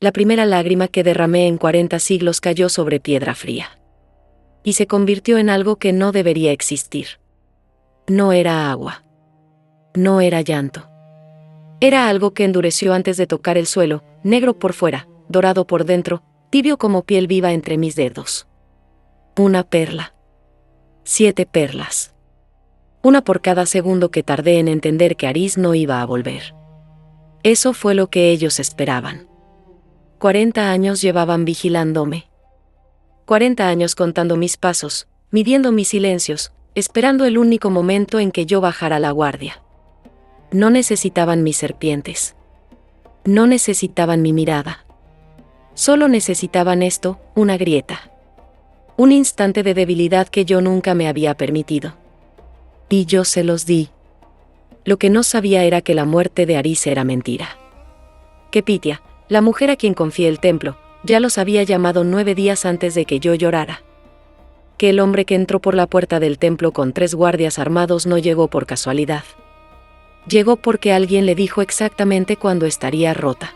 La primera lágrima que derramé en 40 siglos cayó sobre piedra fría. Y se convirtió en algo que no debería existir. No era agua. No era llanto. Era algo que endureció antes de tocar el suelo, negro por fuera, dorado por dentro, tibio como piel viva entre mis dedos. Una perla. 7 perlas. Una por cada segundo que tardé en entender que Aris no iba a volver. Eso fue lo que ellos esperaban. 40 años llevaban vigilándome. 40 años contando mis pasos, midiendo mis silencios, esperando el único momento en que yo bajara la guardia. No necesitaban mis serpientes. No necesitaban mi mirada. Solo necesitaban esto, una grieta. Un instante de debilidad que yo nunca me había permitido. Y yo se los di. Lo que no sabía era que la muerte de Aris era mentira. Que Pitia, la mujer a quien confié el templo, ya los había llamado 9 días antes de que yo llorara. Que el hombre que entró por la puerta del templo con 3 guardias armados no llegó por casualidad. Llegó porque alguien le dijo exactamente cuándo estaría rota.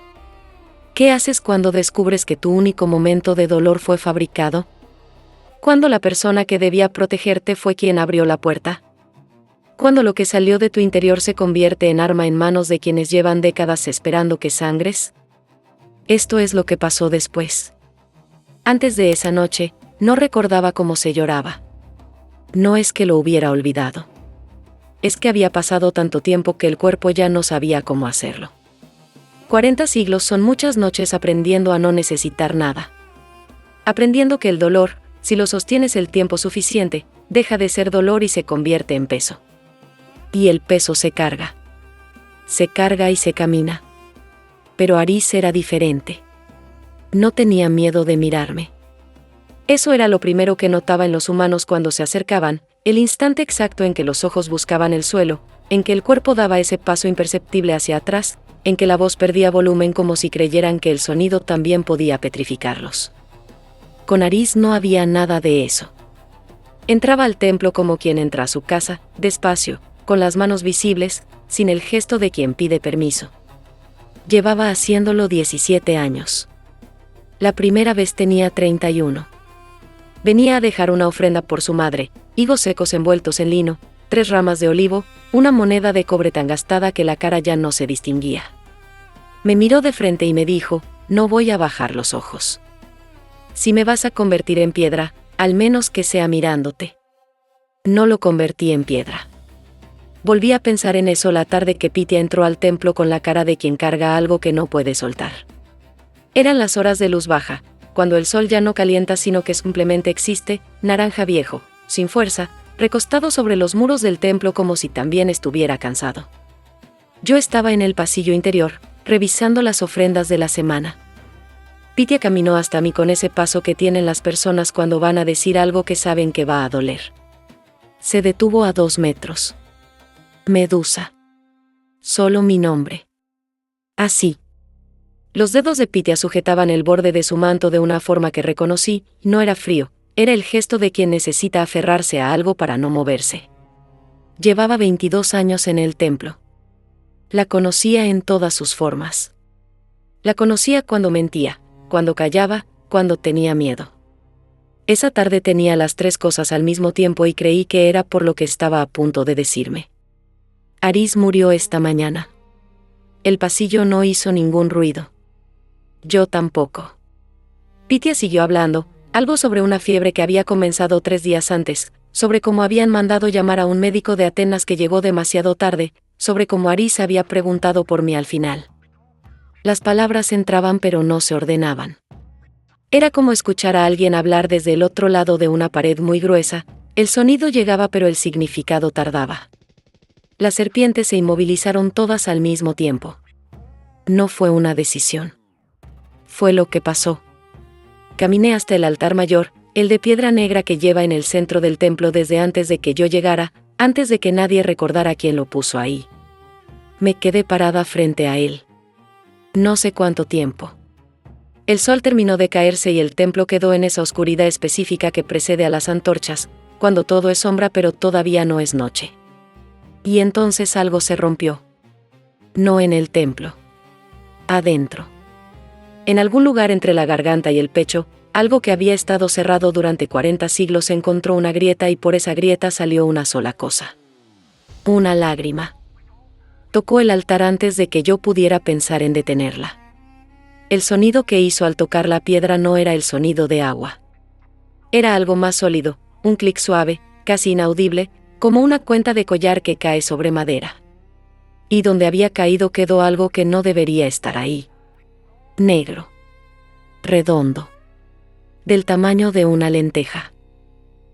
¿Qué haces cuando descubres que tu único momento de dolor fue fabricado? ¿Cuándo la persona que debía protegerte fue quien abrió la puerta? ¿Cuándo lo que salió de tu interior se convierte en arma en manos de quienes llevan décadas esperando que sangres? Esto es lo que pasó después. Antes de esa noche, no recordaba cómo se lloraba. No es que lo hubiera olvidado. Es que había pasado tanto tiempo que el cuerpo ya no sabía cómo hacerlo. 40 siglos son muchas noches aprendiendo a no necesitar nada. Aprendiendo que el dolor, si lo sostienes el tiempo suficiente, deja de ser dolor y se convierte en peso. Y el peso se carga. Se carga y se camina. Pero Aris era diferente. No tenía miedo de mirarme. Eso era lo primero que notaba en los humanos cuando se acercaban, el instante exacto en que los ojos buscaban el suelo, en que el cuerpo daba ese paso imperceptible hacia atrás, en que la voz perdía volumen como si creyeran que el sonido también podía petrificarlos. Con Aris no había nada de eso. Entraba al templo como quien entra a su casa, despacio, con las manos visibles, sin el gesto de quien pide permiso. Llevaba haciéndolo 17 años. La primera vez tenía 31. Venía a dejar una ofrenda por su madre, higos secos envueltos en lino, 3 ramas de olivo, una moneda de cobre tan gastada que la cara ya no se distinguía. Me miró de frente y me dijo, no voy a bajar los ojos. Si me vas a convertir en piedra, al menos que sea mirándote. No lo convertí en piedra. Volví a pensar en eso la tarde que Pitia entró al templo con la cara de quien carga algo que no puede soltar. Eran las horas de luz baja, cuando el sol ya no calienta sino que simplemente existe, naranja viejo, sin fuerza, recostado sobre los muros del templo como si también estuviera cansado. Yo estaba en el pasillo interior, revisando las ofrendas de la semana. Pitia caminó hasta mí con ese paso que tienen las personas cuando van a decir algo que saben que va a doler. Se detuvo a 2 metros. Medusa. Solo mi nombre. Así. Los dedos de Pitia sujetaban el borde de su manto de una forma que reconocí, no era frío, era el gesto de quien necesita aferrarse a algo para no moverse. Llevaba 22 años en el templo. La conocía en todas sus formas. La conocía cuando mentía, cuando callaba, cuando tenía miedo. Esa tarde tenía las 3 cosas al mismo tiempo y creí que era por lo que estaba a punto de decirme. Aris murió esta mañana. El pasillo no hizo ningún ruido. Yo tampoco. Pitia siguió hablando, algo sobre una fiebre que había comenzado 3 días antes, sobre cómo habían mandado llamar a un médico de Atenas que llegó demasiado tarde, sobre cómo Aris había preguntado por mí al final. Las palabras entraban pero no se ordenaban. Era como escuchar a alguien hablar desde el otro lado de una pared muy gruesa, el sonido llegaba pero el significado tardaba. Las serpientes se inmovilizaron todas al mismo tiempo. No fue una decisión. Fue lo que pasó. Caminé hasta el altar mayor, el de piedra negra que lleva en el centro del templo desde antes de que yo llegara, antes de que nadie recordara quién lo puso ahí. Me quedé parada frente a él. No sé cuánto tiempo. El sol terminó de caerse y el templo quedó en esa oscuridad específica que precede a las antorchas, cuando todo es sombra pero todavía no es noche. Y entonces algo se rompió. No en el templo. Adentro. En algún lugar entre la garganta y el pecho, algo que había estado cerrado durante 40 siglos encontró una grieta y por esa grieta salió una sola cosa. Una lágrima. Tocó el altar antes de que yo pudiera pensar en detenerla. El sonido que hizo al tocar la piedra no era el sonido de agua. Era algo más sólido, un clic suave, casi inaudible, como una cuenta de collar que cae sobre madera. Y donde había caído quedó algo que no debería estar ahí. Negro. Redondo. Del tamaño de una lenteja.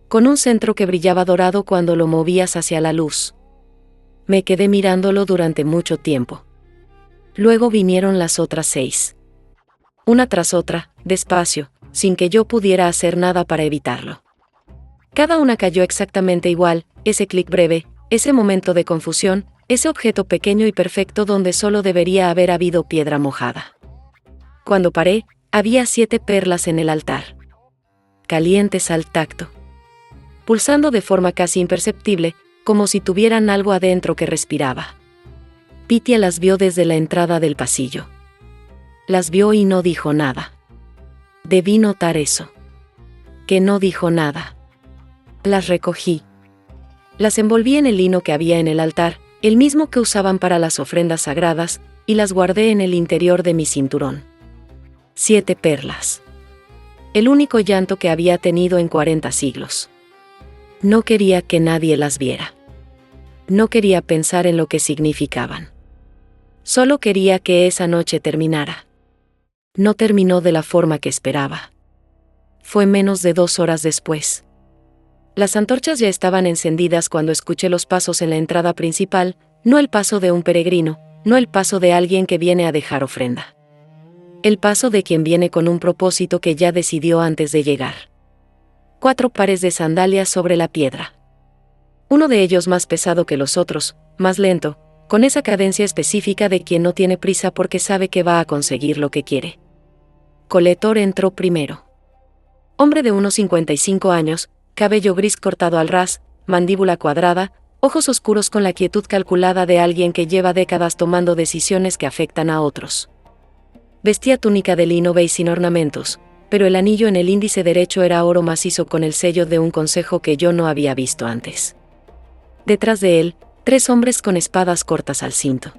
Con un centro que brillaba dorado cuando lo movías hacia la luz. Me quedé mirándolo durante mucho tiempo. Luego vinieron las otras 6. Una tras otra, despacio, sin que yo pudiera hacer nada para evitarlo. Cada una cayó exactamente igual, ese clic breve, ese momento de confusión, ese objeto pequeño y perfecto donde solo debería haber habido piedra mojada. Cuando paré, había 7 perlas en el altar. Calientes al tacto. Pulsando de forma casi imperceptible, como si tuvieran algo adentro que respiraba. Pitya las vio desde la entrada del pasillo. Las vio y no dijo nada. Debí notar eso. Que no dijo nada. Las recogí. Las envolví en el lino que había en el altar, el mismo que usaban para las ofrendas sagradas, y las guardé en el interior de mi cinturón. 7 perlas. El único llanto que había tenido en 40 siglos. No quería que nadie las viera. No quería pensar en lo que significaban. Solo quería que esa noche terminara. No terminó de la forma que esperaba. Fue menos de 2 horas después. Las antorchas ya estaban encendidas cuando escuché los pasos en la entrada principal, no el paso de un peregrino, no el paso de alguien que viene a dejar ofrenda. El paso de quien viene con un propósito que ya decidió antes de llegar. 4 pares de sandalias sobre la piedra. Uno de ellos más pesado que los otros, más lento, con esa cadencia específica de quien no tiene prisa porque sabe que va a conseguir lo que quiere. Coletor entró primero. Hombre de unos 55 años, cabello gris cortado al ras, mandíbula cuadrada, ojos oscuros con la quietud calculada de alguien que lleva décadas tomando decisiones que afectan a otros. Vestía túnica de lino beige sin ornamentos, pero el anillo en el índice derecho era oro macizo con el sello de un consejo que yo no había visto antes. Detrás de él, 3 hombres con espadas cortas al cinto.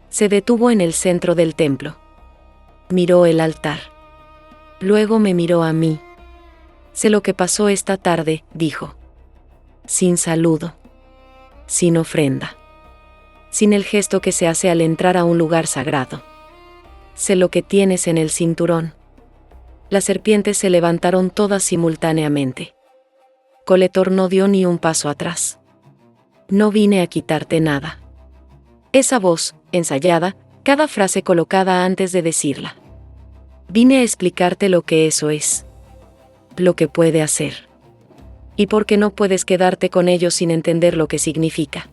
Se detuvo en el centro del templo. Miró el altar. Luego me miró a mí. Sé lo que pasó esta tarde, dijo. Sin saludo. Sin ofrenda. Sin el gesto que se hace al entrar a un lugar sagrado. Sé lo que tienes en el cinturón. Las serpientes se levantaron todas simultáneamente. Coletor no dio ni un paso atrás. No vine a quitarte nada. Esa voz, ensayada, cada frase colocada antes de decirla. Vine a explicarte lo que eso es. Lo que puede hacer. Y por qué no puedes quedarte con ello sin entender lo que significa.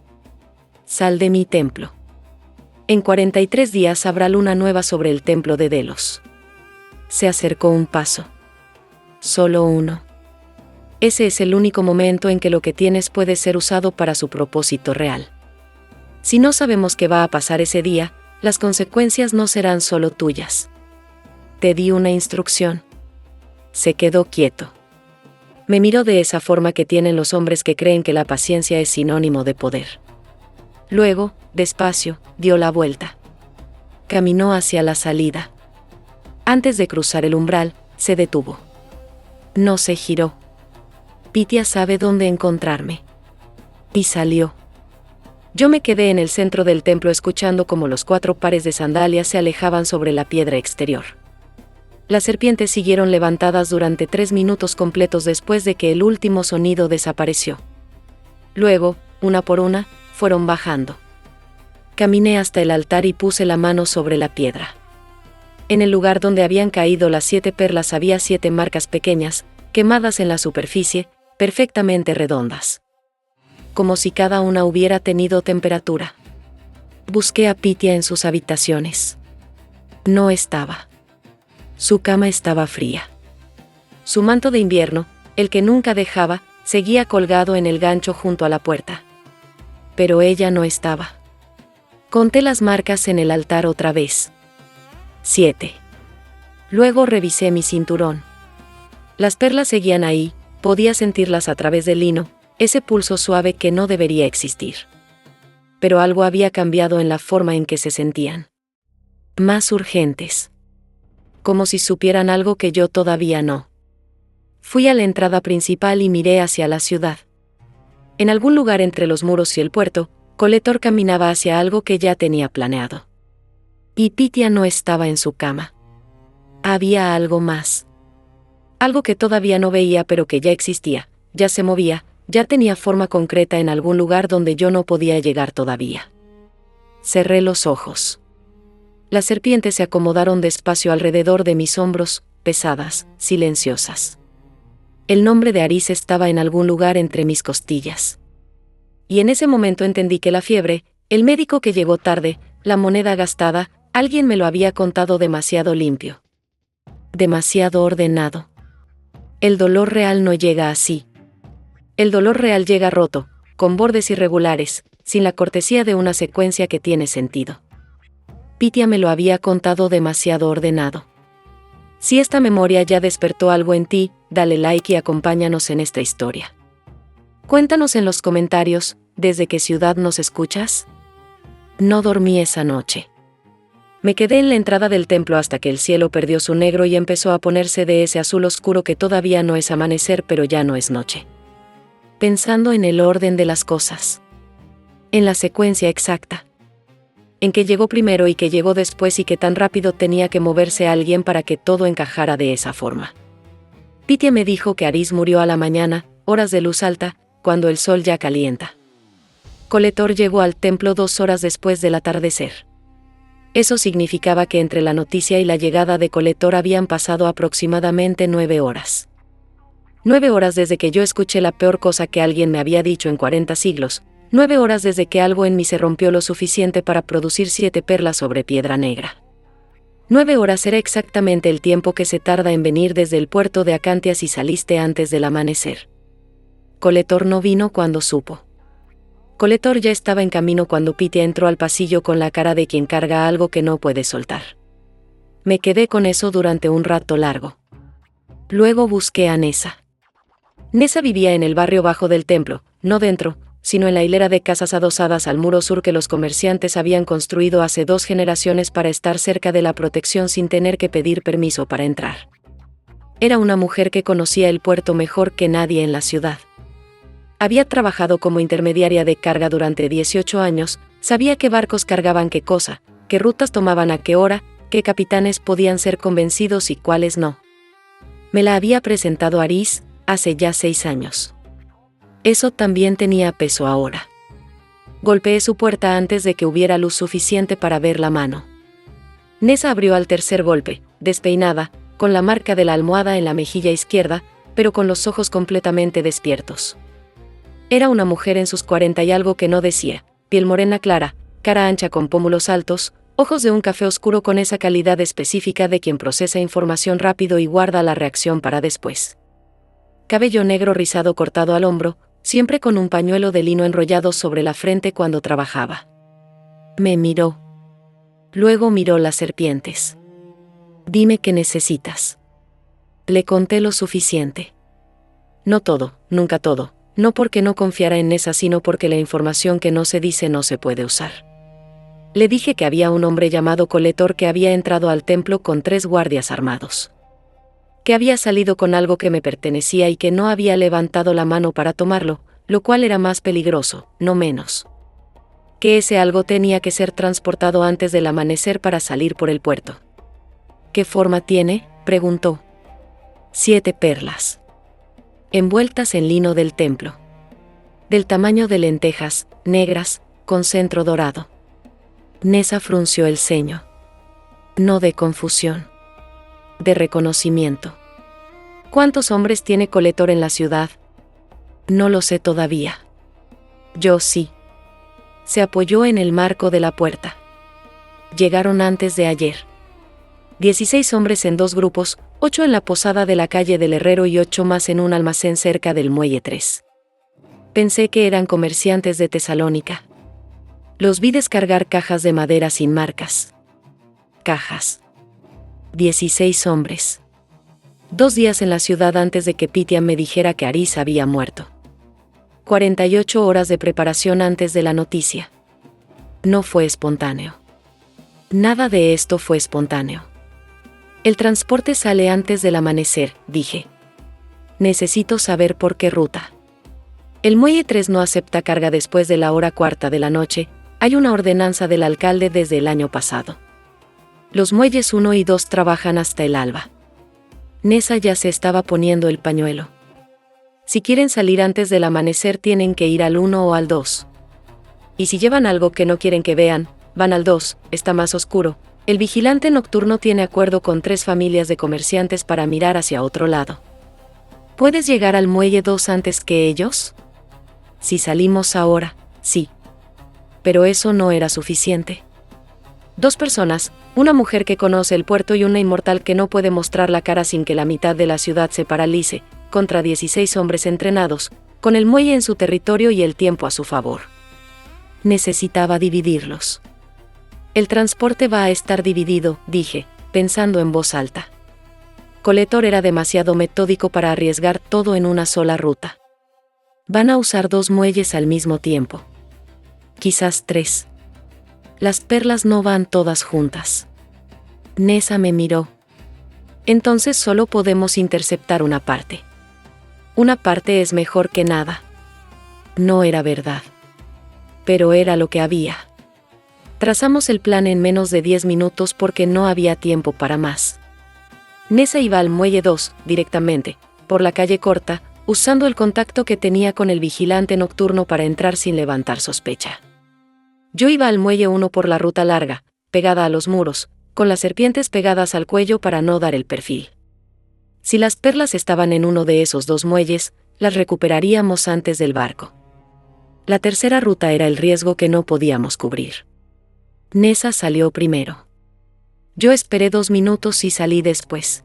Sal de mi templo. En 43 días habrá luna nueva sobre el templo de Delos. Se acercó un paso. Solo uno. Ese es el único momento en que lo que tienes puede ser usado para su propósito real. Si no sabemos qué va a pasar ese día, las consecuencias no serán solo tuyas. Te di una instrucción. Se quedó quieto. Me miró de esa forma que tienen los hombres que creen que la paciencia es sinónimo de poder. Luego, despacio, dio la vuelta. Caminó hacia la salida. Antes de cruzar el umbral, se detuvo. No se giró. Pitya sabe dónde encontrarme. Y salió. Yo me quedé en el centro del templo escuchando cómo los 4 pares de sandalias se alejaban sobre la piedra exterior. Las serpientes siguieron levantadas durante 3 minutos completos después de que el último sonido desapareció. Luego, una por una, fueron bajando. Caminé hasta el altar y puse la mano sobre la piedra. En el lugar donde habían caído las 7 perlas había 7 marcas pequeñas, quemadas en la superficie, perfectamente redondas. Como si cada una hubiera tenido temperatura. Busqué a Pitya en sus habitaciones. No estaba. Su cama estaba fría. Su manto de invierno, el que nunca dejaba, seguía colgado en el gancho junto a la puerta. Pero ella no estaba. Conté las marcas en el altar otra vez. 7. Luego revisé mi cinturón. Las perlas seguían ahí, podía sentirlas a través del lino, ese pulso suave que no debería existir. Pero algo había cambiado en la forma en que se sentían. Más urgentes. Como si supieran algo que yo todavía no. Fui a la entrada principal y miré hacia la ciudad. En algún lugar entre los muros y el puerto, Coletor caminaba hacia algo que ya tenía planeado. Y Pythia no estaba en su cama. Había algo más. Algo que todavía no veía pero que ya existía, ya se movía, ya tenía forma concreta en algún lugar donde yo no podía llegar todavía. Cerré los ojos. Las serpientes se acomodaron despacio alrededor de mis hombros, pesadas, silenciosas. El nombre de Aris estaba en algún lugar entre mis costillas. Y en ese momento entendí que la fiebre, el médico que llegó tarde, la moneda gastada, alguien me lo había contado demasiado limpio. Demasiado ordenado. El dolor real no llega así. El dolor real llega roto, con bordes irregulares, sin la cortesía de una secuencia que tiene sentido. Pythia me lo había contado demasiado ordenado. Si esta memoria ya despertó algo en ti, dale like y acompáñanos en esta historia. Cuéntanos en los comentarios, ¿desde qué ciudad nos escuchas? No dormí esa noche. Me quedé en la entrada del templo hasta que el cielo perdió su negro y empezó a ponerse de ese azul oscuro que todavía no es amanecer pero ya no es noche. Pensando en el orden de las cosas. En la secuencia exacta. En que llegó primero y que llegó después y que tan rápido tenía que moverse alguien para que todo encajara de esa forma. Pythia me dijo que Aris murió a la mañana, horas de luz alta, cuando el sol ya calienta. Coletor llegó al templo 2 horas después del atardecer. Eso significaba que entre la noticia y la llegada de Coletor habían pasado aproximadamente 9 horas. 9 horas desde que yo escuché la peor cosa que alguien me había dicho en 40 siglos, 9 horas desde que algo en mí se rompió lo suficiente para producir 7 perlas sobre piedra negra. 9 horas era exactamente el tiempo que se tarda en venir desde el puerto de Acantia si saliste antes del amanecer. Coletor no vino cuando supo. Coletor ya estaba en camino cuando Pythia entró al pasillo con la cara de quien carga algo que no puede soltar. Me quedé con eso durante un rato largo. Luego busqué a Nessa. Nessa vivía en el barrio bajo del templo, no dentro, sino en la hilera de casas adosadas al muro sur que los comerciantes habían construido hace 2 generaciones para estar cerca de la protección sin tener que pedir permiso para entrar. Era una mujer que conocía el puerto mejor que nadie en la ciudad. Había trabajado como intermediaria de carga durante 18 años, sabía qué barcos cargaban qué cosa, qué rutas tomaban a qué hora, qué capitanes podían ser convencidos y cuáles no. Me la había presentado Aris, hace ya 6 años. Eso también tenía peso ahora. Golpeé su puerta antes de que hubiera luz suficiente para ver la mano. Nessa abrió al tercer golpe, despeinada, con la marca de la almohada en la mejilla izquierda, pero con los ojos completamente despiertos. Era una mujer en sus 40 y algo que no decía, piel morena clara, cara ancha con pómulos altos, ojos de un café oscuro con esa calidad específica de quien procesa información rápido y guarda la reacción para después. Cabello negro rizado cortado al hombro, siempre con un pañuelo de lino enrollado sobre la frente cuando trabajaba. Me miró. Luego miró las serpientes. Dime qué necesitas. Le conté lo suficiente. No todo, nunca todo. No porque no confiara en Nessa, sino porque la información que no se dice no se puede usar. Le dije que había un hombre llamado Coletor que había entrado al templo con 3 guardias armados. Que había salido con algo que me pertenecía y que no había levantado la mano para tomarlo, lo cual era más peligroso, no menos. Que ese algo tenía que ser transportado antes del amanecer para salir por el puerto. ¿Qué forma tiene?, preguntó. 7 perlas. Envueltas en lino del templo. Del tamaño de lentejas, negras, con centro dorado. Nessa frunció el ceño. No de confusión. De reconocimiento. ¿Cuántos hombres tiene Coletor en la ciudad? No lo sé todavía. Yo sí. Se apoyó en el marco de la puerta. Llegaron antes de ayer. 16 hombres en 2 grupos, 8 en la posada de la calle del Herrero y 8 más en un almacén cerca del Muelle 3. Pensé que eran comerciantes de Tesalónica. Los vi descargar cajas de madera sin marcas. Cajas. 16 hombres. 2 días en la ciudad antes de que Pythia me dijera que Aris había muerto. 48 horas de preparación antes de la noticia. No fue espontáneo. Nada de esto fue espontáneo. El transporte sale antes del amanecer, dije. Necesito saber por qué ruta. El muelle 3 no acepta carga después de la hora cuarta de la noche. Hay una ordenanza del alcalde desde el año pasado. Los muelles 1 y 2 trabajan hasta el alba. Nessa ya se estaba poniendo el pañuelo. Si quieren salir antes del amanecer tienen que ir al 1 o al 2. Y si llevan algo que no quieren que vean, van al 2, está más oscuro. El vigilante nocturno tiene acuerdo con 3 familias de comerciantes para mirar hacia otro lado. ¿Puedes llegar al muelle 2 antes que ellos? Si salimos ahora, sí. Pero eso no era suficiente. 2 personas, una mujer que conoce el puerto y una inmortal que no puede mostrar la cara sin que la mitad de la ciudad se paralice, contra 16 hombres entrenados, con el muelle en su territorio y el tiempo a su favor. Necesitaba dividirlos. El transporte va a estar dividido, dije, pensando en voz alta. Coletor era demasiado metódico para arriesgar todo en una sola ruta. Van a usar 2 muelles al mismo tiempo. Quizás 3. Las perlas no van todas juntas. Nessa me miró. Entonces solo podemos interceptar una parte. Una parte es mejor que nada. No era verdad. Pero era lo que había. Trazamos el plan en menos de 10 minutos porque no había tiempo para más. Nessa iba al muelle 2, directamente, por la calle corta, usando el contacto que tenía con el vigilante nocturno para entrar sin levantar sospecha. Yo iba al muelle 1 por la ruta larga, pegada a los muros, con las serpientes pegadas al cuello para no dar el perfil. Si las perlas estaban en uno de esos 2 muelles, las recuperaríamos antes del barco. La tercera ruta era el riesgo que no podíamos cubrir. Nessa salió primero. Yo esperé 2 minutos y salí después.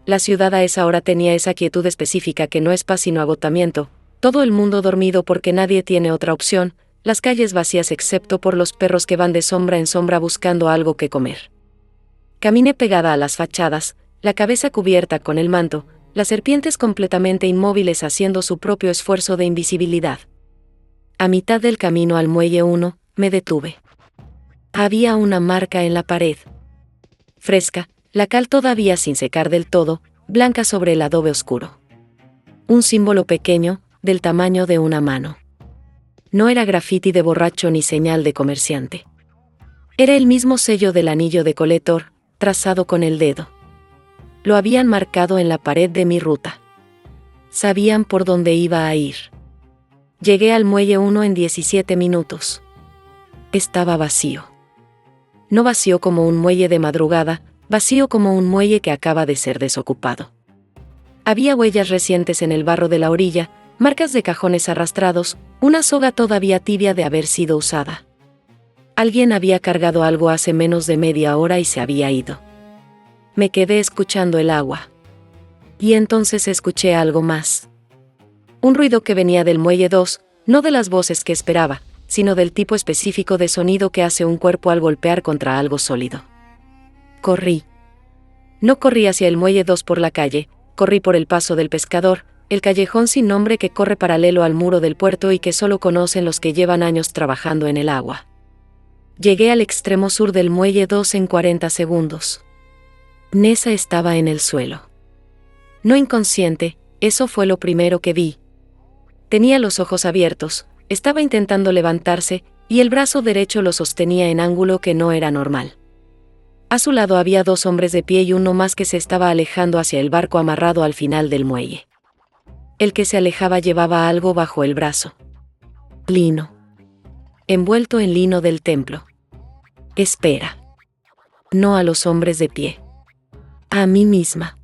La ciudad a esa hora tenía esa quietud específica que no es paz sino agotamiento, todo el mundo dormido porque nadie tiene otra opción, las calles vacías excepto por los perros que van de sombra en sombra buscando algo que comer. Caminé pegada a las fachadas, la cabeza cubierta con el manto, las serpientes completamente inmóviles haciendo su propio esfuerzo de invisibilidad. A mitad del camino al muelle 1, me detuve. Había una marca en la pared. Fresca, la cal todavía sin secar del todo, blanca sobre el adobe oscuro. Un símbolo pequeño, del tamaño de una mano. No era grafiti de borracho ni señal de comerciante. Era el mismo sello del anillo de Coletor, trazado con el dedo. Lo habían marcado en la pared de mi ruta. Sabían por dónde iba a ir. Llegué al muelle 1 en 17 minutos. Estaba vacío. No vacío como un muelle de madrugada, vacío como un muelle que acaba de ser desocupado. Había huellas recientes en el barro de la orilla, marcas de cajones arrastrados, una soga todavía tibia de haber sido usada. Alguien había cargado algo hace menos de media hora y se había ido. Me quedé escuchando el agua. Y entonces escuché algo más. Un ruido que venía del muelle 2, no de las voces que esperaba, sino del tipo específico de sonido que hace un cuerpo al golpear contra algo sólido. Corrí. No corrí hacia el muelle 2 por la calle, corrí por el paso del pescador, el callejón sin nombre que corre paralelo al muro del puerto y que solo conocen los que llevan años trabajando en el agua. Llegué al extremo sur del muelle 2 en 40 segundos. Nessa estaba en el suelo. No inconsciente, eso fue lo primero que vi. Tenía los ojos abiertos, estaba intentando levantarse, y el brazo derecho lo sostenía en ángulo que no era normal. A su lado había 2 hombres de pie y uno más que se estaba alejando hacia el barco amarrado al final del muelle. El que se alejaba llevaba algo bajo el brazo. Lino. Envuelto en lino del templo. Espera. No a los hombres de pie. A mí misma.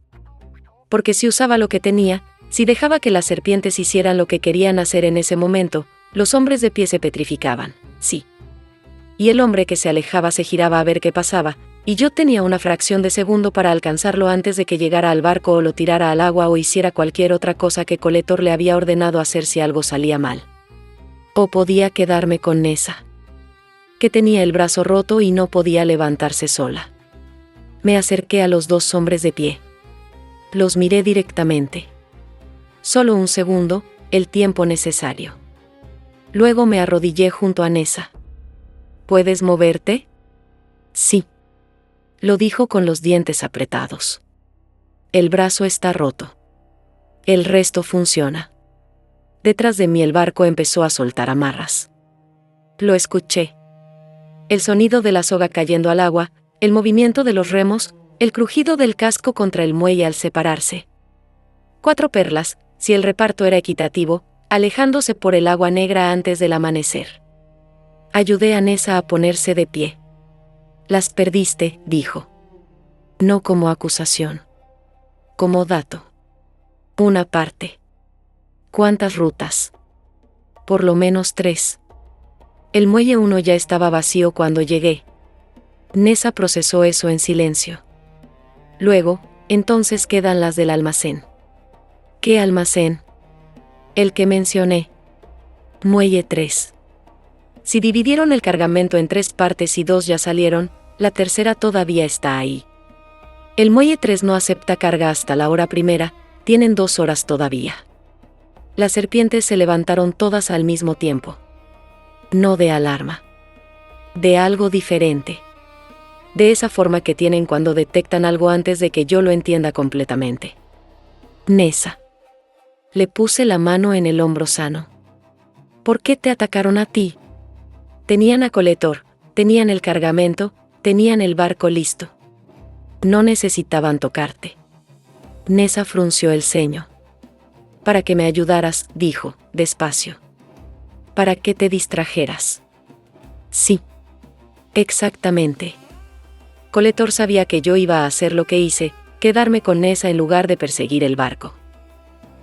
Porque si usaba lo que tenía, si dejaba que las serpientes hicieran lo que querían hacer en ese momento, los hombres de pie se petrificaban, sí. Y el hombre que se alejaba se giraba a ver qué pasaba, y yo tenía una fracción de segundo para alcanzarlo antes de que llegara al barco o lo tirara al agua o hiciera cualquier otra cosa que Coletor le había ordenado hacer si algo salía mal. O podía quedarme con Nessa, que tenía el brazo roto y no podía levantarse sola. Me acerqué a los dos hombres de pie. Los miré directamente. Solo un segundo, el tiempo necesario. Luego me arrodillé junto a Nessa. ¿Puedes moverte? Sí. Lo dijo con los dientes apretados. El brazo está roto. El resto funciona. Detrás de mí el barco empezó a soltar amarras. Lo escuché. El sonido de la soga cayendo al agua, el movimiento de los remos, el crujido del casco contra el muelle al separarse. 4 perlas, si el reparto era equitativo, alejándose por el agua negra antes del amanecer. Ayudé a Nessa a ponerse de pie. Las perdiste, dijo. No como acusación. Como dato. Una parte. ¿Cuántas rutas? Por lo menos 3. El muelle 1 ya estaba vacío cuando llegué. Nessa procesó eso en silencio. Luego, entonces quedan las del almacén. ¿Qué almacén? El que mencioné. Muelle 3. Si dividieron el cargamento en 3 partes y 2 ya salieron, la tercera todavía está ahí. El muelle 3 no acepta carga hasta la hora primera, tienen 2 horas todavía. Las serpientes se levantaron todas al mismo tiempo. No de alarma. De algo diferente. De esa forma que tienen cuando detectan algo antes de que yo lo entienda completamente. Nessa. Le puse la mano en el hombro sano. ¿Por qué te atacaron a ti? Tenían a Coletor, tenían el cargamento, tenían el barco listo. No necesitaban tocarte. Nessa frunció el ceño. Para que me ayudaras, dijo, despacio. Para que te distrajeras. Sí. Exactamente. Coletor sabía que yo iba a hacer lo que hice, quedarme con Nessa en lugar de perseguir el barco.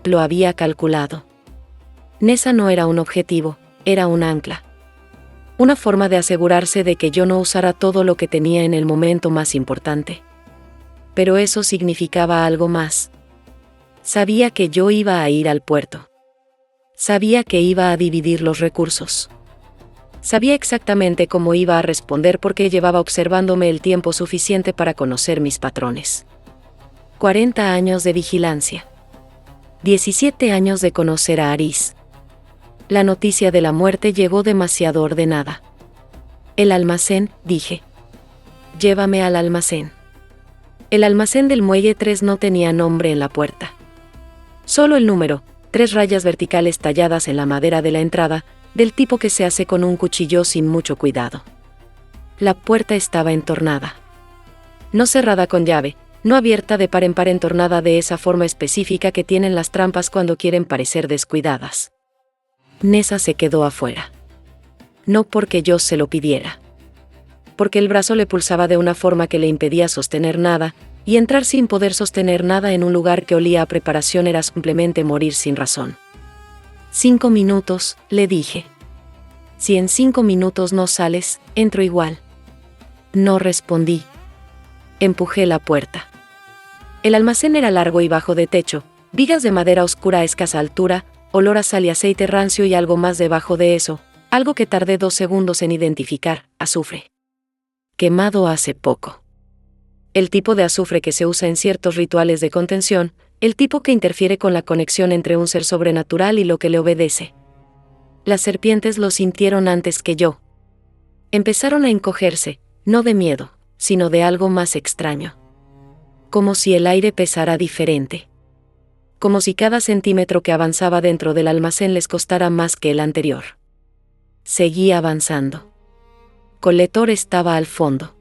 Lo había calculado. Nessa no era un objetivo, era un ancla. Una forma de asegurarse de que yo no usara todo lo que tenía en el momento más importante. Pero eso significaba algo más. Sabía que yo iba a ir al puerto. Sabía que iba a dividir los recursos. Sabía exactamente cómo iba a responder porque llevaba observándome el tiempo suficiente para conocer mis patrones. 40 años de vigilancia. 17 años de conocer a Aris. La noticia de la muerte llegó demasiado ordenada. El almacén, dije. Llévame al almacén. El almacén del muelle 3 no tenía nombre en la puerta. Solo el número, 3 rayas verticales talladas en la madera de la entrada, del tipo que se hace con un cuchillo sin mucho cuidado. La puerta estaba entornada. No cerrada con llave, no abierta de par en par, entornada de esa forma específica que tienen las trampas cuando quieren parecer descuidadas. Nessa se quedó afuera. No porque yo se lo pidiera. Porque el brazo le pulsaba de una forma que le impedía sostener nada, y entrar sin poder sostener nada en un lugar que olía a preparación era simplemente morir sin razón. 5 minutos, le dije. Si en 5 minutos no sales, entro igual. No respondí. Empujé la puerta. El almacén era largo y bajo de techo, vigas de madera oscura a escasa altura, olor a sal y aceite rancio y algo más debajo de eso, algo que tardé 2 segundos en identificar, azufre. Quemado hace poco. El tipo de azufre que se usa en ciertos rituales de contención, el tipo que interfiere con la conexión entre un ser sobrenatural y lo que le obedece. Las serpientes lo sintieron antes que yo. Empezaron a encogerse, no de miedo, sino de algo más extraño. Como si el aire pesara diferente. Como si cada centímetro que avanzaba dentro del almacén les costara más que el anterior. Seguí avanzando. Coletor estaba al fondo.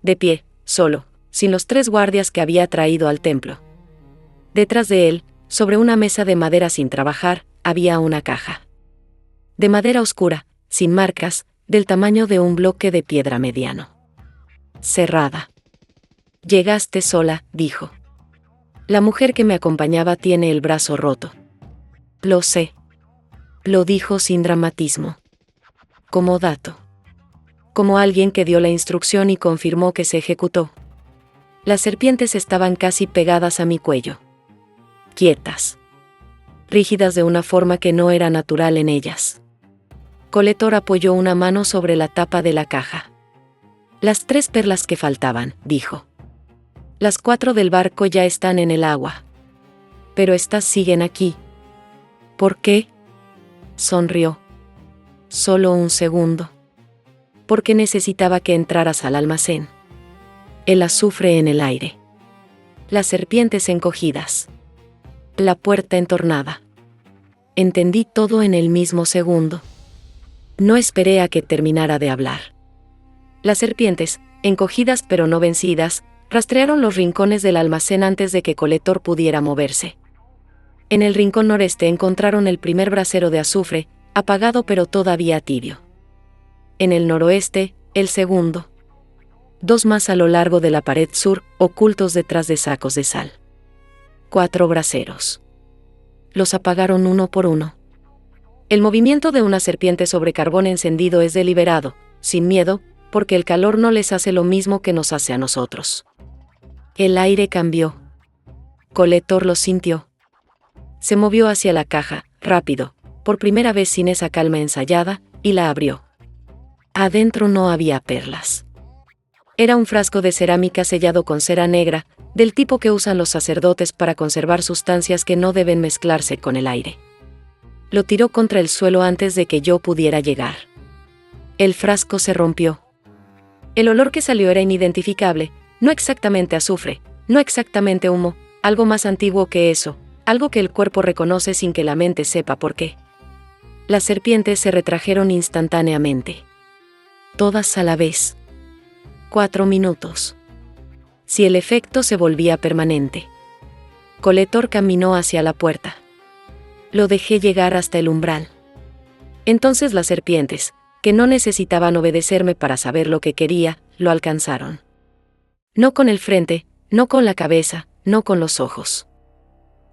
De pie, solo, sin los 3 guardias que había traído al templo. Detrás de él, sobre una mesa de madera sin trabajar, había una caja. De madera oscura, sin marcas, del tamaño de un bloque de piedra mediano. Cerrada. Llegaste sola, dijo. La mujer que me acompañaba tiene el brazo roto. Lo sé. Lo dijo sin dramatismo. Como dato. Como alguien que dio la instrucción y confirmó que se ejecutó. Las serpientes estaban casi pegadas a mi cuello. Quietas. Rígidas de una forma que no era natural en ellas. Coletor apoyó una mano sobre la tapa de la caja. Las 3 perlas que faltaban, dijo. Las 4 del barco ya están en el agua. Pero estas siguen aquí. ¿Por qué? Sonrió. Solo un segundo. Porque necesitaba que entraras al almacén. El azufre en el aire. Las serpientes encogidas. La puerta entornada. Entendí todo en el mismo segundo. No esperé a que terminara de hablar. Las serpientes, encogidas pero no vencidas, rastrearon los rincones del almacén antes de que Coletor pudiera moverse. En el rincón noreste encontraron el primer brasero de azufre, apagado pero todavía tibio. En el noroeste, el segundo. 2 más a lo largo de la pared sur, ocultos detrás de sacos de sal. 4 braseros. Los apagaron uno por uno. El movimiento de una serpiente sobre carbón encendido es deliberado, sin miedo, porque el calor no les hace lo mismo que nos hace a nosotros. El aire cambió. Coletor lo sintió. Se movió hacia la caja, rápido, por primera vez sin esa calma ensayada, y la abrió. Adentro no había perlas. Era un frasco de cerámica sellado con cera negra, del tipo que usan los sacerdotes para conservar sustancias que no deben mezclarse con el aire. Lo tiró contra el suelo antes de que yo pudiera llegar. El frasco se rompió. El olor que salió era inidentificable, no exactamente azufre, no exactamente humo, algo más antiguo que eso, algo que el cuerpo reconoce sin que la mente sepa por qué. Las serpientes se retrajeron instantáneamente. Todas a la vez. 4 minutos. Si el efecto se volvía permanente. Coletor caminó hacia la puerta. Lo dejé llegar hasta el umbral. Entonces las serpientes, que no necesitaban obedecerme para saber lo que quería, lo alcanzaron. No con el frente, no con la cabeza, no con los ojos.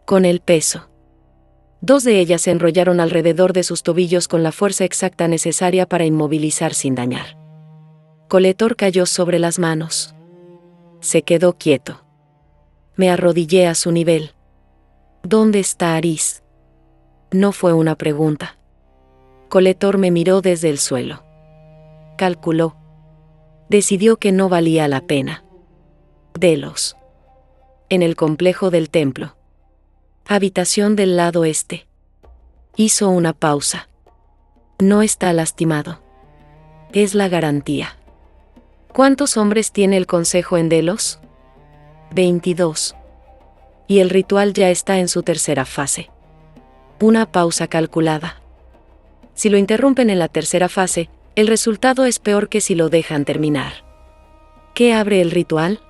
Con el peso. 2 de ellas se enrollaron alrededor de sus tobillos con la fuerza exacta necesaria para inmovilizar sin dañar. Coletor cayó sobre las manos. Se quedó quieto. Me arrodillé a su nivel. ¿Dónde está Aris? No fue una pregunta. Coletor me miró desde el suelo. Calculó. Decidió que no valía la pena. Delos. En el complejo del templo. Habitación del lado este. Hizo una pausa. No está lastimado. Es la garantía. ¿Cuántos hombres tiene el consejo en Delos? 22. Y el ritual ya está en su tercera fase. Una pausa calculada. Si lo interrumpen en la tercera fase, el resultado es peor que si lo dejan terminar. ¿Qué abre el ritual?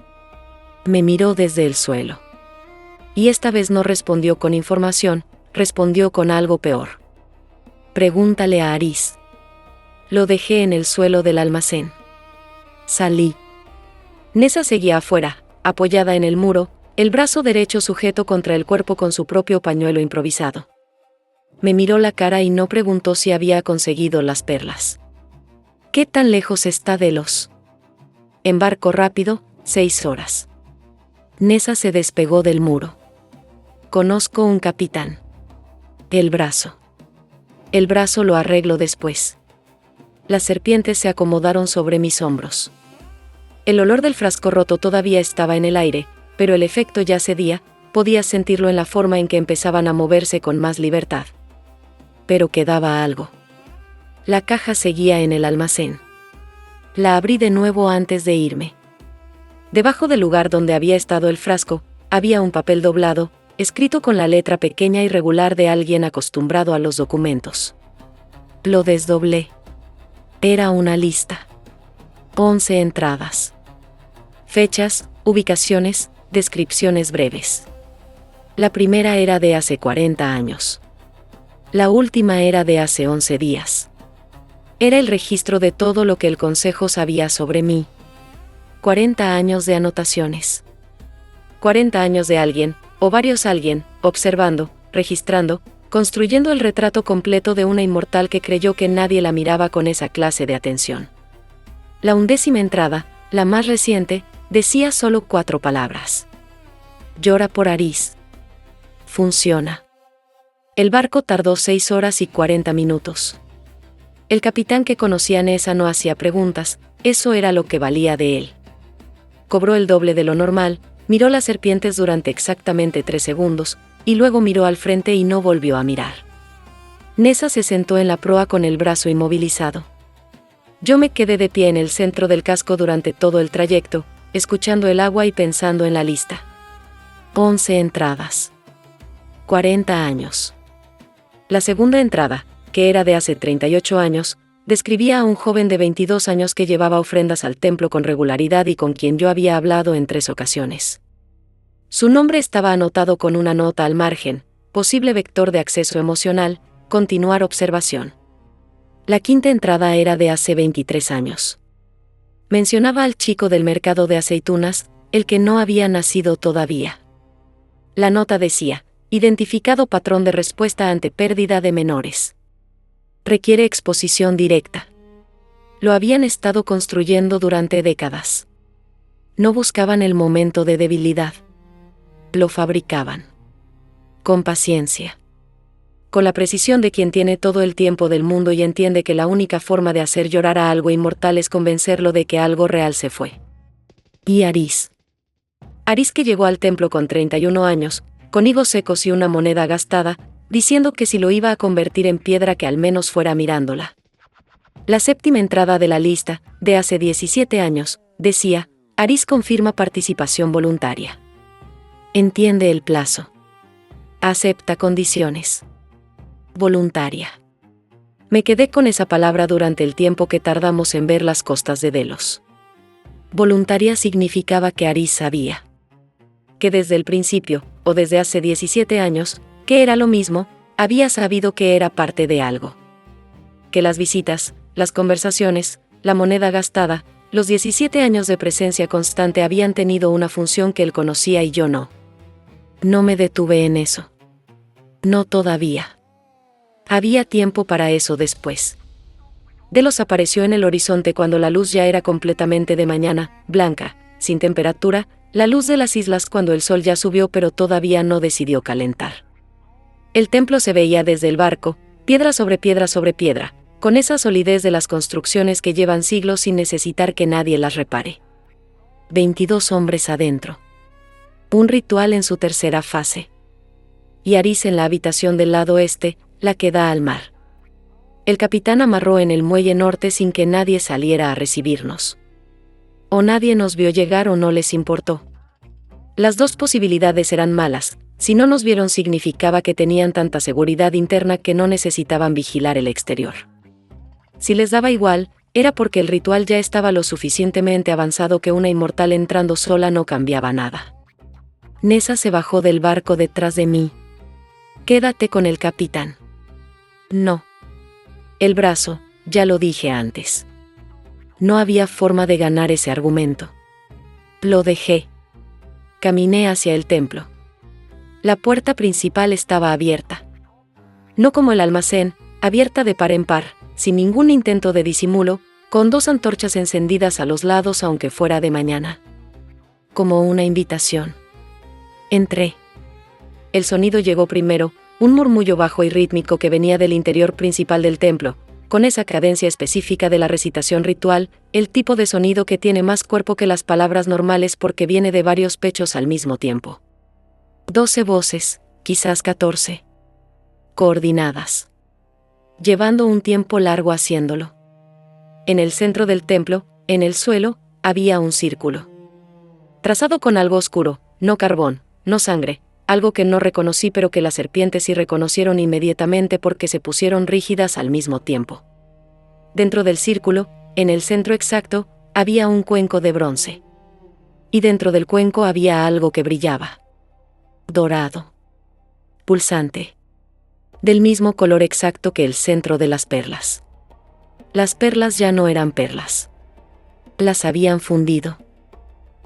Me miró desde el suelo. Y esta vez no respondió con información, respondió con algo peor. Pregúntale a Aris. Lo dejé en el suelo del almacén. Salí. Nessa seguía afuera, apoyada en el muro, el brazo derecho sujeto contra el cuerpo con su propio pañuelo improvisado. Me miró la cara y no preguntó si había conseguido las perlas. ¿Qué tan lejos está Delos? En barco rápido, 6 horas. Nessa se despegó del muro. Conozco un capitán. El brazo. El brazo lo arreglo después. Las serpientes se acomodaron sobre mis hombros. El olor del frasco roto todavía estaba en el aire, pero el efecto ya cedía, podías sentirlo en la forma en que empezaban a moverse con más libertad. Pero quedaba algo. La caja seguía en el almacén. La abrí de nuevo antes de irme. Debajo del lugar donde había estado el frasco, había un papel doblado, escrito con la letra pequeña y regular de alguien acostumbrado a los documentos. Lo desdoblé. Era una lista. 11 entradas. Fechas, ubicaciones, descripciones breves. La primera era de hace 40 años. La última era de hace 11 días. Era el registro de todo lo que el consejo sabía sobre mí. 40 años de anotaciones. 40 años de alguien, o varios alguien, observando, registrando, construyendo el retrato completo de una inmortal que creyó que nadie la miraba con esa clase de atención. La 11ª entrada, la más reciente, decía solo 4 palabras. Llora por Aris. Funciona. El barco tardó 6 horas y 40 minutos. El capitán que conocía a Nessa no hacía preguntas, eso era lo que valía de él. Cobró el doble de lo normal, Miró las serpientes durante exactamente 3 segundos, y luego miró al frente y no volvió a mirar. Nessa se sentó en la proa con el brazo inmovilizado. Yo me quedé de pie en el centro del casco durante todo el trayecto, escuchando el agua y pensando en la lista. 11 entradas. 40 años. La segunda entrada, que era de hace 38 años, describía a un joven de 22 años que llevaba ofrendas al templo con regularidad y con quien yo había hablado en 3 ocasiones. Su nombre estaba anotado con una nota al margen, posible vector de acceso emocional, continuar observación. La quinta entrada era de hace 23 años. Mencionaba al chico del mercado de aceitunas, el que no había nacido todavía. La nota decía, identificado patrón de respuesta ante pérdida de menores. Requiere exposición directa. Lo habían estado construyendo durante décadas. No buscaban el momento de debilidad. Lo fabricaban. Con paciencia. Con la precisión de quien tiene todo el tiempo del mundo y entiende que la única forma de hacer llorar a algo inmortal es convencerlo de que algo real se fue. Y Aris. Aris, que llegó al templo con 31 años, con higos secos y una moneda gastada, diciendo que si lo iba a convertir en piedra que al menos fuera mirándola. La séptima entrada de la lista, de hace 17 años, decía, Aris confirma participación voluntaria. Entiende el plazo. Acepta condiciones. Voluntaria. Me quedé con esa palabra durante el tiempo que tardamos en ver las costas de Delos. Voluntaria significaba que Aris sabía. Que desde el principio, o desde hace 17 años, que era lo mismo, había sabido que era parte de algo. Que las visitas, las conversaciones, la moneda gastada, los 17 años de presencia constante habían tenido una función que él conocía y yo no. No me detuve en eso. No todavía. Había tiempo para eso después. Delos apareció en el horizonte cuando la luz ya era completamente de mañana, blanca, sin temperatura, la luz de las islas cuando el sol ya subió pero todavía no decidió calentar. El templo se veía desde el barco, piedra sobre piedra, con esa solidez de las construcciones que llevan siglos sin necesitar que nadie las repare. 22 hombres adentro. Un ritual en su tercera fase. Y Aris en la habitación del lado este, la que da al mar. El capitán amarró en el muelle norte sin que nadie saliera a recibirnos. O nadie nos vio llegar o no les importó. Las dos posibilidades eran malas. Si no nos vieron significaba que tenían tanta seguridad interna que no necesitaban vigilar el exterior. Si les daba igual, era porque el ritual ya estaba lo suficientemente avanzado que una inmortal entrando sola no cambiaba nada. Nessa se bajó del barco detrás de mí. Quédate con el capitán. No. El brazo, ya lo dije antes. No había forma de ganar ese argumento. Lo dejé. Caminé hacia el templo. La puerta principal estaba abierta. No como el almacén, abierta de par en par, sin ningún intento de disimulo, con 2 antorchas encendidas a los lados aunque fuera de mañana. Como una invitación. Entré. El sonido llegó primero, un murmullo bajo y rítmico que venía del interior principal del templo, con esa cadencia específica de la recitación ritual, el tipo de sonido que tiene más cuerpo que las palabras normales porque viene de varios pechos al mismo tiempo. 12 voces, quizás 14. Coordinadas. Llevando un tiempo largo haciéndolo. En el centro del templo, en el suelo, había un círculo. Trazado con algo oscuro, no carbón, no sangre, algo que no reconocí pero que las serpientes sí reconocieron inmediatamente porque se pusieron rígidas al mismo tiempo. Dentro del círculo, en el centro exacto, había un cuenco de bronce. Y dentro del cuenco había algo que brillaba. Dorado. Pulsante. Del mismo color exacto que el centro de las perlas. Las perlas ya no eran perlas. Las habían fundido.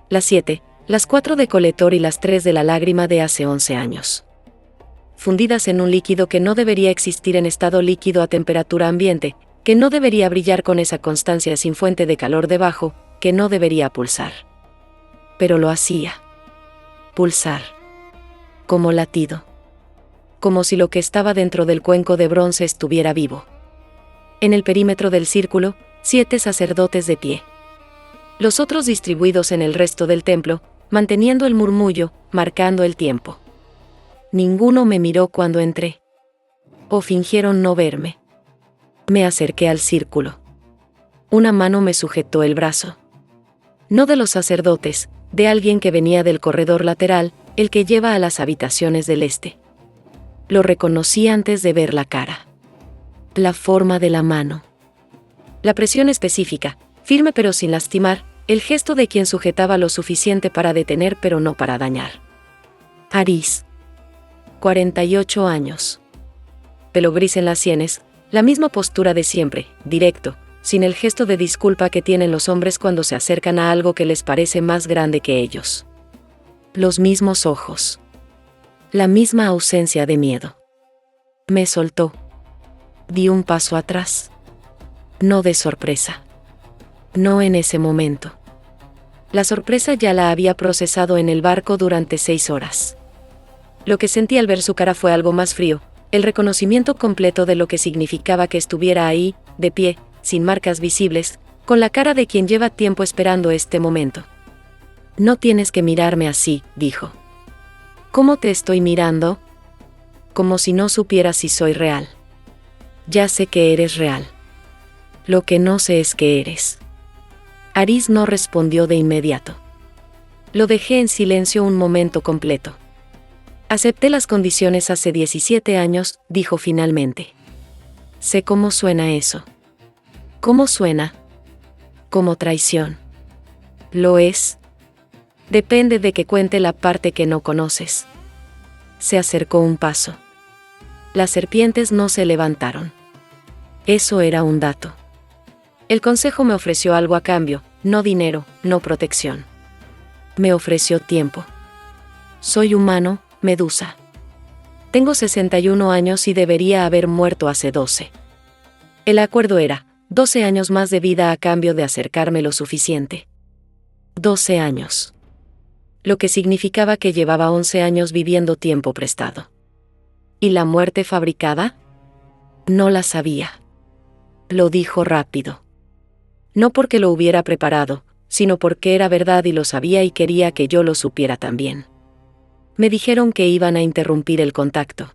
Las 7, las 4 de coletor y las 3 de la lágrima de hace 11 años. Fundidas en un líquido que no debería existir en estado líquido a temperatura ambiente, que no debería brillar con esa constancia sin fuente de calor debajo, que no debería pulsar. Pero lo hacía. Pulsar. Como latido. Como si lo que estaba dentro del cuenco de bronce estuviera vivo. En el perímetro del círculo, 7 sacerdotes de pie. Los otros distribuidos en el resto del templo, manteniendo el murmullo, marcando el tiempo. Ninguno me miró cuando entré. O fingieron no verme. Me acerqué al círculo. Una mano me sujetó el brazo. No de los sacerdotes, de alguien que venía del corredor lateral, el que lleva a las habitaciones del este. Lo reconocí antes de ver la cara. La forma de la mano. La presión específica, firme pero sin lastimar, el gesto de quien sujetaba lo suficiente para detener pero no para dañar. Aris. 48 años. Pelo gris en las sienes, la misma postura de siempre, directo, sin el gesto de disculpa que tienen los hombres cuando se acercan a algo que les parece más grande que ellos. Los mismos ojos. La misma ausencia de miedo. Me soltó. Di un paso atrás. No de sorpresa. No en ese momento. La sorpresa ya la había procesado en el barco durante 6 horas. Lo que sentí al ver su cara fue algo más frío, el reconocimiento completo de lo que significaba que estuviera ahí, de pie, sin marcas visibles, con la cara de quien lleva tiempo esperando este momento. No tienes que mirarme así, dijo. ¿Cómo te estoy mirando? Como si no supieras si soy real. Ya sé que eres real. Lo que no sé es qué eres. Aris no respondió de inmediato. Lo dejé en silencio un momento completo. Acepté las condiciones hace 17 años, dijo finalmente. Sé cómo suena eso. ¿Cómo suena? Como traición. ¿Lo es? Depende de que cuente la parte que no conoces. Se acercó un paso. Las serpientes no se levantaron. Eso era un dato. El consejo me ofreció algo a cambio, no dinero, no protección. Me ofreció tiempo. Soy humano, Medusa. Tengo 61 años y debería haber muerto hace 12. El acuerdo era 12 años más de vida a cambio de acercarme lo suficiente. 12 años. Lo que significaba que llevaba 11 años viviendo tiempo prestado. ¿Y la muerte fabricada? No la sabía. Lo dijo rápido. No porque lo hubiera preparado, sino porque era verdad y lo sabía y quería que yo lo supiera también. Me dijeron que iban a interrumpir el contacto.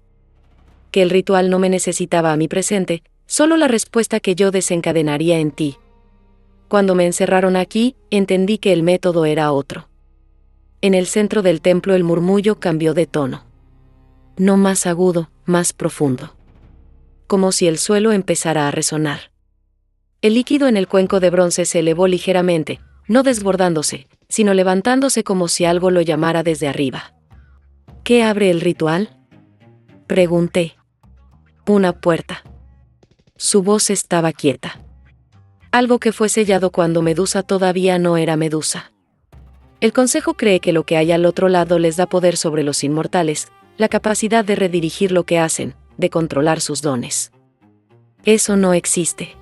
Que el ritual no me necesitaba a mi presente, solo la respuesta que yo desencadenaría en ti. Cuando me encerraron aquí, entendí que el método era otro. En el centro del templo el murmullo cambió de tono. No más agudo, más profundo. Como si el suelo empezara a resonar. El líquido en el cuenco de bronce se elevó ligeramente, no desbordándose, sino levantándose como si algo lo llamara desde arriba. ¿Qué abre el ritual? Pregunté. Una puerta. Su voz estaba quieta. Algo que fue sellado cuando Medusa todavía no era Medusa. El consejo cree que lo que hay al otro lado les da poder sobre los inmortales, la capacidad de redirigir lo que hacen, de controlar sus dones. Eso no existe.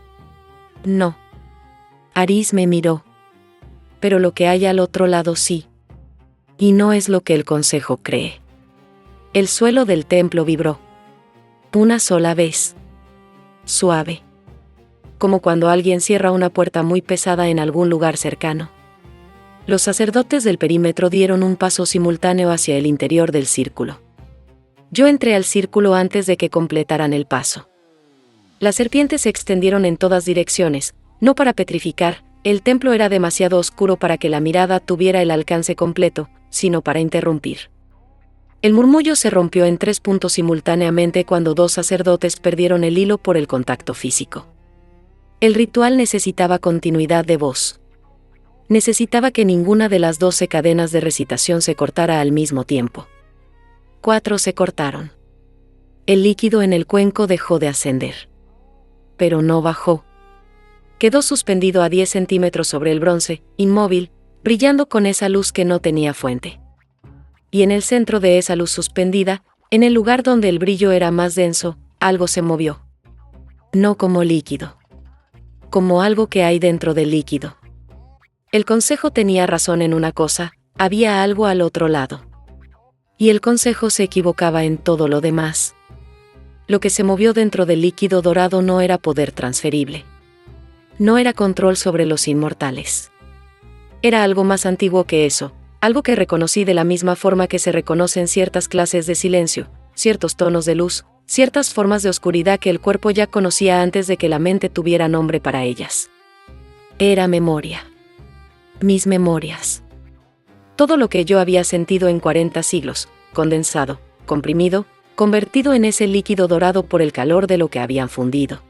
No. Aris me miró. Pero lo que hay al otro lado sí. Y no es lo que el consejo cree. El suelo del templo vibró. Una sola vez. Suave. Como cuando alguien cierra una puerta muy pesada en algún lugar cercano. Los sacerdotes del perímetro dieron un paso simultáneo hacia el interior del círculo. Yo entré al círculo antes de que completaran el paso. Las serpientes se extendieron en todas direcciones, no para petrificar, el templo era demasiado oscuro para que la mirada tuviera el alcance completo, sino para interrumpir. El murmullo se rompió en 3 puntos simultáneamente cuando 2 sacerdotes perdieron el hilo por el contacto físico. El ritual necesitaba continuidad de voz. Necesitaba que ninguna de las 12 cadenas de recitación se cortara al mismo tiempo. 4 se cortaron. El líquido en el cuenco dejó de ascender. Pero no bajó. Quedó suspendido a 10 centímetros sobre el bronce, inmóvil, brillando con esa luz que no tenía fuente. Y en el centro de esa luz suspendida, en el lugar donde el brillo era más denso, algo se movió. No como líquido. Como algo que hay dentro del líquido. El consejo tenía razón en una cosa, había algo al otro lado. Y el consejo se equivocaba en todo lo demás. Lo que se movió dentro del líquido dorado no era poder transferible. No era control sobre los inmortales. Era algo más antiguo que eso, Algo que reconocí de la misma forma que se reconocen ciertas clases de silencio, ciertos tonos de luz, ciertas formas de oscuridad que el cuerpo ya conocía antes de que la mente tuviera nombre para ellas. Era memoria. Mis memorias. Todo lo que yo había sentido en 40 siglos, condensado, comprimido, convertido en ese líquido dorado por el calor de lo que habían fundido.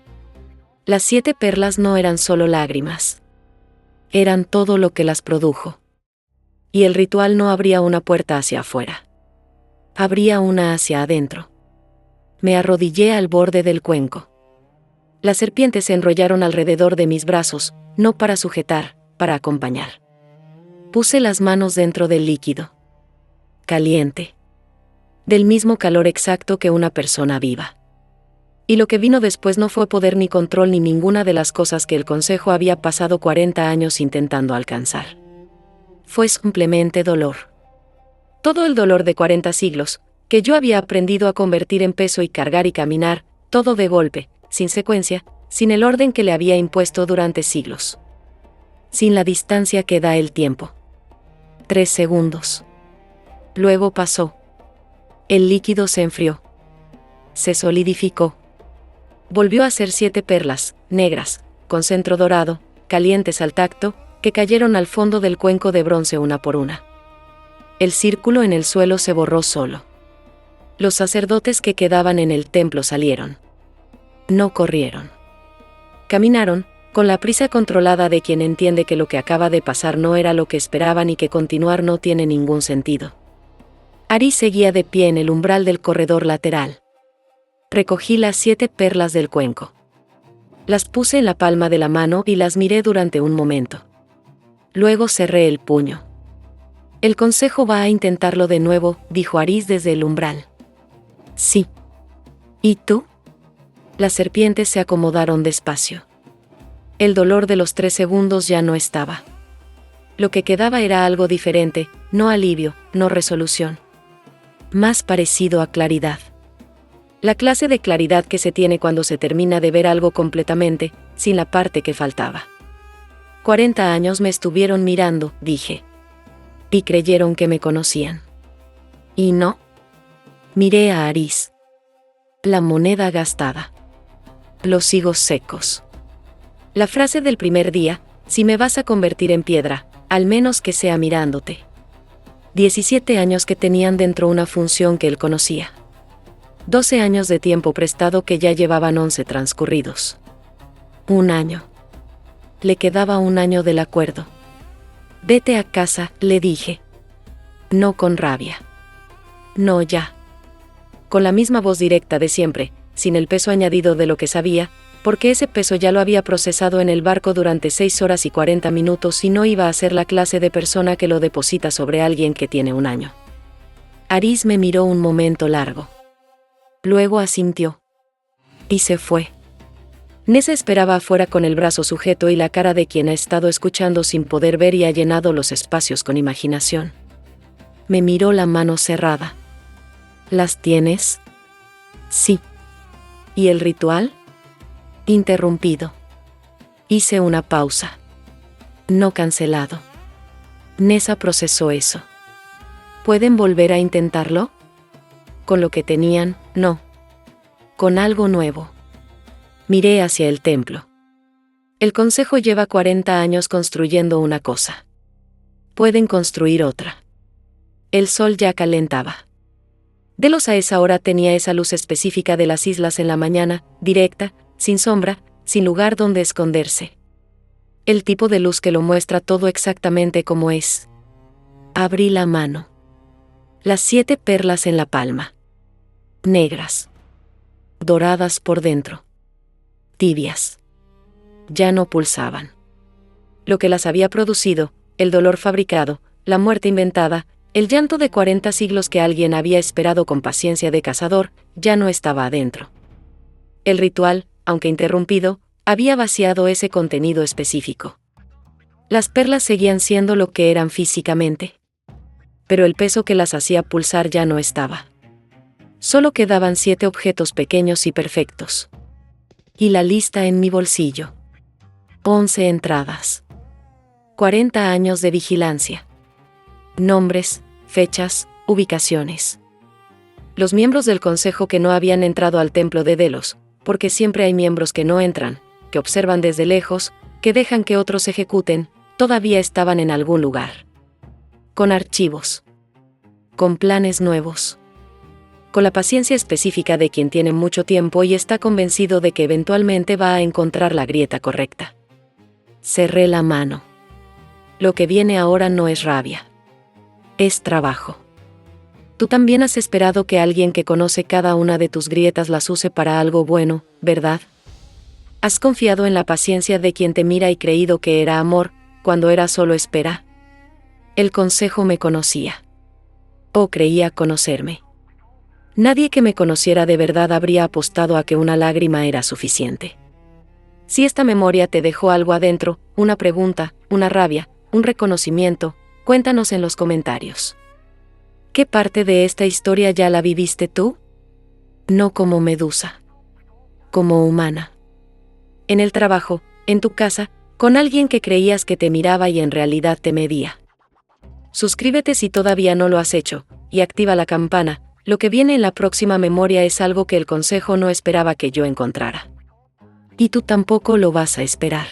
Las 7 perlas no eran solo lágrimas. Eran todo lo que las produjo. Y el ritual no abría una puerta hacia afuera. Abría una hacia adentro. Me arrodillé al borde del cuenco. Las serpientes se enrollaron alrededor de mis brazos, no para sujetar, para acompañar. Puse las manos dentro del líquido. Caliente. Del mismo calor exacto que una persona viva. Y lo que vino después no fue poder ni control ni ninguna de las cosas que el Consejo había pasado 40 años intentando alcanzar. Fue simplemente dolor. Todo el dolor de 40 siglos, que yo había aprendido a convertir en peso y cargar y caminar, todo de golpe, sin secuencia, sin el orden que le había impuesto durante siglos. Sin la distancia que da el tiempo. 3 segundos. Luego pasó. El líquido se enfrió. Se solidificó. Volvió a ser 7 perlas, negras, con centro dorado, calientes al tacto, que cayeron al fondo del cuenco de bronce una por una. El círculo en el suelo se borró solo. Los sacerdotes que quedaban en el templo salieron. No corrieron. Caminaron, con la prisa controlada de quien entiende que lo que acaba de pasar no era lo que esperaban y que continuar no tiene ningún sentido. Aris seguía de pie en el umbral del corredor lateral. Recogí las 7 perlas del cuenco. Las puse en la palma de la mano y las miré durante un momento. Luego cerré el puño. El Consejo va a intentarlo de nuevo, dijo Aris desde el umbral. Sí. ¿Y tú? Las serpientes se acomodaron despacio. El dolor de los 3 segundos ya no estaba. Lo que quedaba era algo diferente, no alivio, no resolución. Más parecido a claridad. La clase de claridad que se tiene cuando se termina de ver algo completamente, sin la parte que faltaba. 40 años me estuvieron mirando, dije. Y creyeron que me conocían. ¿Y no? Miré a Aris. La moneda gastada. Los higos secos. La frase del primer día, si me vas a convertir en piedra, al menos que sea mirándote. 17 años que tenían dentro una función que él conocía. 12 años de tiempo prestado que ya llevaban 11 transcurridos. 1 año. Le quedaba 1 año del acuerdo. Vete a casa, le dije. No con rabia. No ya. Con la misma voz directa de siempre, sin el peso añadido de lo que sabía, porque ese peso ya lo había procesado en el barco durante 6 horas y 40 minutos y no iba a ser la clase de persona que lo deposita sobre alguien que tiene 1 año. Aris me miró un momento largo. Luego asintió. Y se fue. Nessa esperaba afuera con el brazo sujeto y la cara de quien ha estado escuchando sin poder ver y ha llenado los espacios con imaginación. Me miró la mano cerrada. ¿Las tienes? Sí. ¿Y el ritual? Interrumpido. Hice una pausa. No cancelado. Nessa procesó eso. ¿Pueden volver a intentarlo? Con lo que tenían, no. Con algo nuevo. Miré hacia el templo. El Consejo lleva 40 años construyendo una cosa. Pueden construir otra. El sol ya calentaba. Delos a esa hora tenía esa luz específica de las islas en la mañana, directa, sin sombra, sin lugar donde esconderse. El tipo de luz que lo muestra todo exactamente como es. Abrí la mano. Las 7 perlas en la palma. Negras. Doradas por dentro. Tibias. Ya no pulsaban. Lo que las había producido, el dolor fabricado, la muerte inventada, el llanto de 40 siglos que alguien había esperado con paciencia de cazador, ya no estaba adentro. El ritual, aunque interrumpido, había vaciado ese contenido específico. Las perlas seguían siendo lo que eran físicamente. Pero el peso que las hacía pulsar ya no estaba. Solo quedaban 7 objetos pequeños y perfectos. Y la lista en mi bolsillo. 11 entradas. 40 años de vigilancia. Nombres, fechas, ubicaciones. Los miembros del consejo que no habían entrado al templo de Delos, porque siempre hay miembros que no entran, que observan desde lejos, que dejan que otros ejecuten, todavía estaban en algún lugar. Con archivos. Con planes nuevos. Con la paciencia específica de quien tiene mucho tiempo y está convencido de que eventualmente va a encontrar la grieta correcta. Cerré la mano. Lo que viene ahora no es rabia. Es trabajo. Tú también has esperado que alguien que conoce cada una de tus grietas las use para algo bueno, ¿verdad? Has confiado en la paciencia de quien te mira y creído que era amor, cuando era solo espera. El consejo me conocía. O creía conocerme. Nadie que me conociera de verdad habría apostado a que una lágrima era suficiente. Si esta memoria te dejó algo adentro, una pregunta, una rabia, un reconocimiento, cuéntanos en los comentarios. ¿Qué parte de esta historia ya la viviste tú? No como Medusa. Como humana. En el trabajo, en tu casa, con alguien que creías que te miraba y en realidad te medía. Suscríbete si todavía no lo has hecho, y activa la campana. Lo que viene en la próxima memoria es algo que el consejo no esperaba que yo encontrara. Y tú tampoco lo vas a esperar.